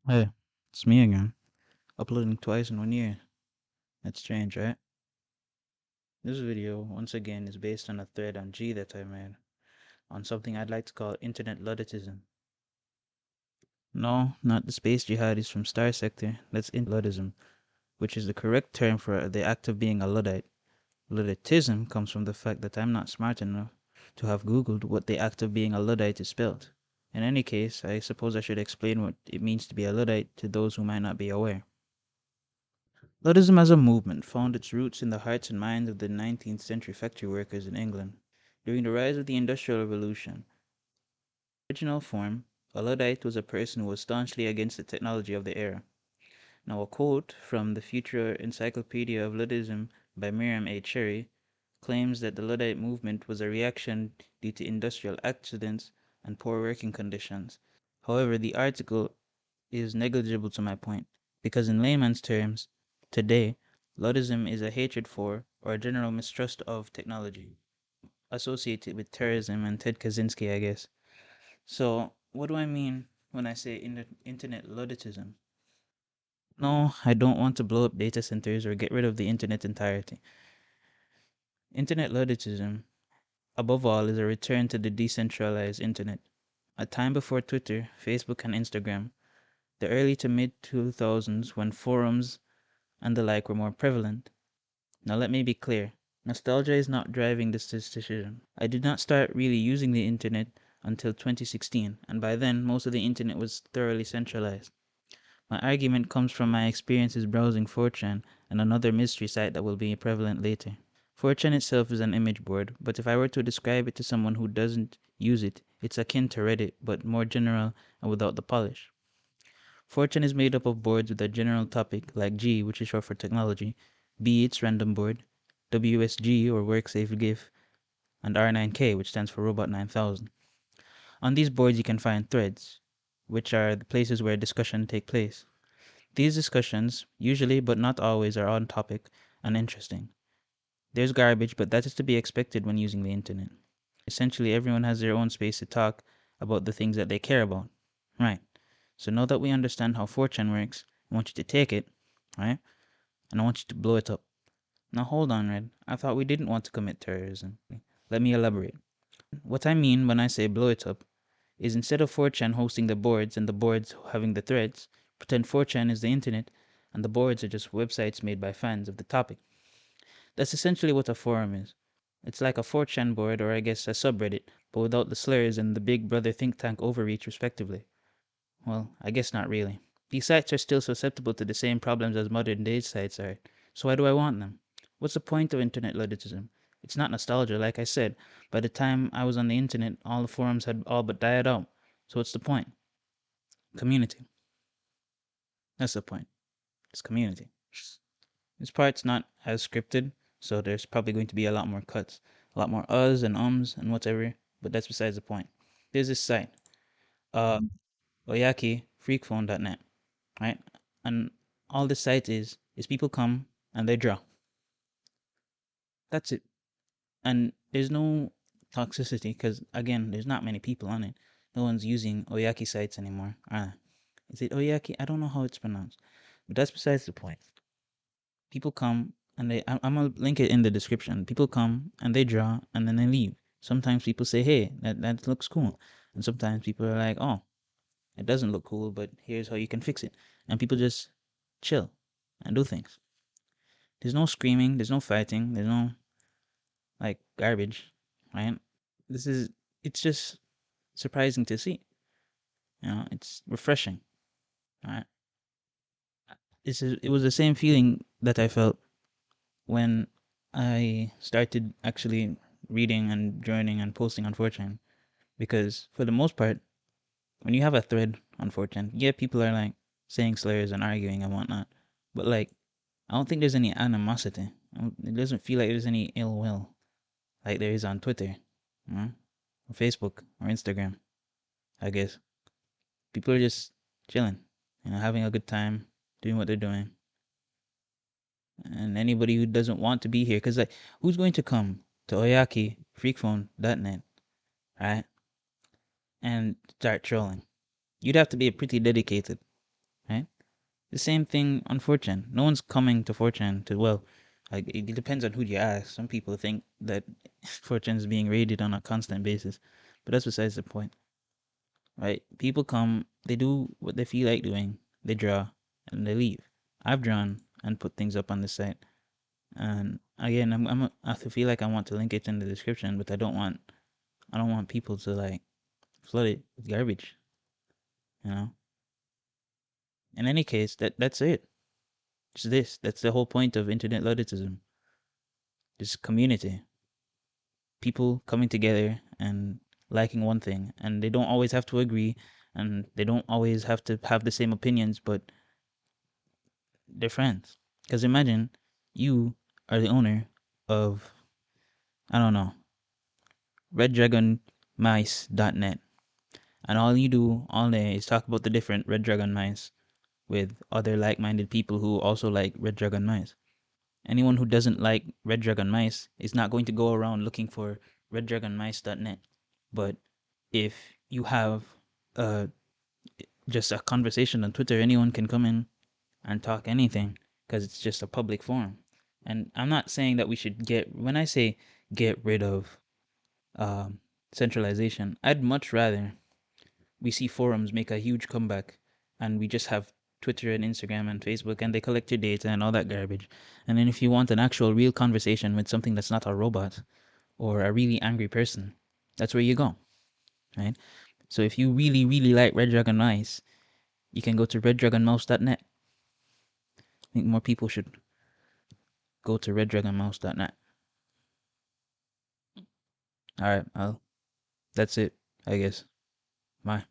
Hey, it's me again. Uploading twice in 1 year. That's strange, right? This video, once again, is based on a thread on G that I made on something I'd like to call internet Ludditism. No, not the space jihadis from Star Sector. That's Luddism, which is the correct term for the act of being a Luddite. Ludditism comes from the fact that I'm not smart enough to have Googled what the act of being a Luddite is spelled. In any case, I suppose I should explain what it means to be a Luddite to those who might not be aware. Luddism as a movement found its roots in the hearts and minds of the 19th century factory workers in England. During the rise of the Industrial Revolution, original form, a Luddite was a person who was staunchly against the technology of the era. Now, a quote from the Future Encyclopedia of Luddism by Miriam A. Cherry claims that the Luddite movement was a reaction due to industrial accidents and poor working conditions. However, the article is negligible to my point, because in layman's terms, today, Luddism is a hatred for or a general mistrust of technology, associated with terrorism and Ted Kaczynski, I guess. So, what do I mean when I say internet Ludditism? No, I don't want to blow up data centers or get rid of the internet entirety. Internet Ludditism, above all, is a return to the decentralized internet. A time before Twitter, Facebook, and Instagram, the early to mid 2000s when forums and the like were more prevalent. Now let me be clear. Nostalgia is not driving this decision. I did not start really using the internet until 2016, and by then most of the internet was thoroughly centralized. My argument comes from my experiences browsing 4chan and another mystery site that will be prevalent later. 4chan itself is an image board, but if I were to describe it to someone who doesn't use it, it's akin to Reddit, but more general and without the polish. 4chan is made up of boards with a general topic, like G, which is short for technology, B, its random board, WSG, or WorkSafe GIF, and R9K, which stands for Robot 9000. On these boards, you can find threads, which are the places where discussion take place. These discussions, usually but not always, are on topic and interesting. There's garbage, but that is to be expected when using the internet. Essentially, everyone has their own space to talk about the things that they care about. Right. So now that we understand how 4chan works, I want you to take it, right? And I want you to blow it up. Now hold on, Red. I thought we didn't want to commit terrorism. Let me elaborate. What I mean when I say blow it up is instead of 4chan hosting the boards and the boards having the threads, pretend 4chan is the internet and the boards are just websites made by fans of the topic. That's essentially what a forum is. It's like a 4chan board or I guess a subreddit, but without the slurs and the big brother think tank overreach respectively. Well, I guess not really. These sites are still susceptible to the same problems as modern day sites are, so why do I want them? What's the point of internet Ludditism? It's not nostalgia, like I said. By the time I was on the internet, all the forums had all but died out. So what's the point? Community. That's the point. It's community. This part's not as scripted, so there's probably going to be a lot more cuts, a lot more uhs and ums and whatever, but that's besides the point. There's this site, uh, oyakifreakphone.net, right? And all this site is people come and they draw. That's it. And there's no toxicity because again, there's not many people on it. No one's using Oyaki sites anymore. Is it Oyaki? I don't know how it's pronounced, but that's besides the point. People come and I'm gonna link it in the description. People come and they draw and then they leave. Sometimes people say, "Hey, that looks cool," and sometimes people are like, "Oh, it doesn't look cool, but here's how you can fix it," and people just chill and do things. There's no screaming, there's no fighting, there's no like garbage, right? This is it's just surprising to see. It's refreshing. Right? It was the same feeling that I felt when I started actually reading and joining and posting on 4chan. Because for the most part, when you have a thread on 4chan, yeah, people are like saying slurs and arguing and whatnot. But like, I don't think there's any animosity. It doesn't feel like there's any ill will like there is on Twitter, or Facebook, or Instagram. I guess people are just chilling, having a good time, doing what they're doing. And anybody who doesn't want to be here, because like, who's going to come to oyakifreakphone.net, right, and start trolling? You'd have to be pretty dedicated, The same thing on 4chan. No one's coming to 4chan to, well, like, it depends on who you ask. Some people think that 4chan is being raided on a constant basis, but that's besides the point, right? People come, they do what they feel like doing, they draw, and they leave. I've drawn and put things up on the site, and again, I feel like I want to link it in the description, but I don't want people to like flood it with garbage, you know. In any case, that's it. Just this. That's the whole point of internet Ludditism. This community, people coming together and liking one thing, and they don't always have to agree, and they don't always have to have the same opinions, but they're friends. Because imagine you are the owner of, I don't know, reddragonmice.net, and all you do all day is talk about the different Red Dragon mice with other like-minded people who also like Red Dragon mice. Anyone who doesn't like Red Dragon mice is not going to go around looking for reddragonmice.net. But if you have uh, just a conversation on Twitter, anyone can come in and talk anything because it's just a public forum. And I'm not saying that we should when I say get rid of um, centralization, I'd much rather we see forums make a huge comeback and we just have Twitter and Instagram and Facebook and they collect your data and all that garbage. And then if you want an actual real conversation with something that's not a robot or a really angry person, that's where you go, right? So if you really, really like Red Dragon Mice, you can go to reddragonmouse.net. I think more people should go to reddragonmouse.net. All right, that's it, I guess. Bye.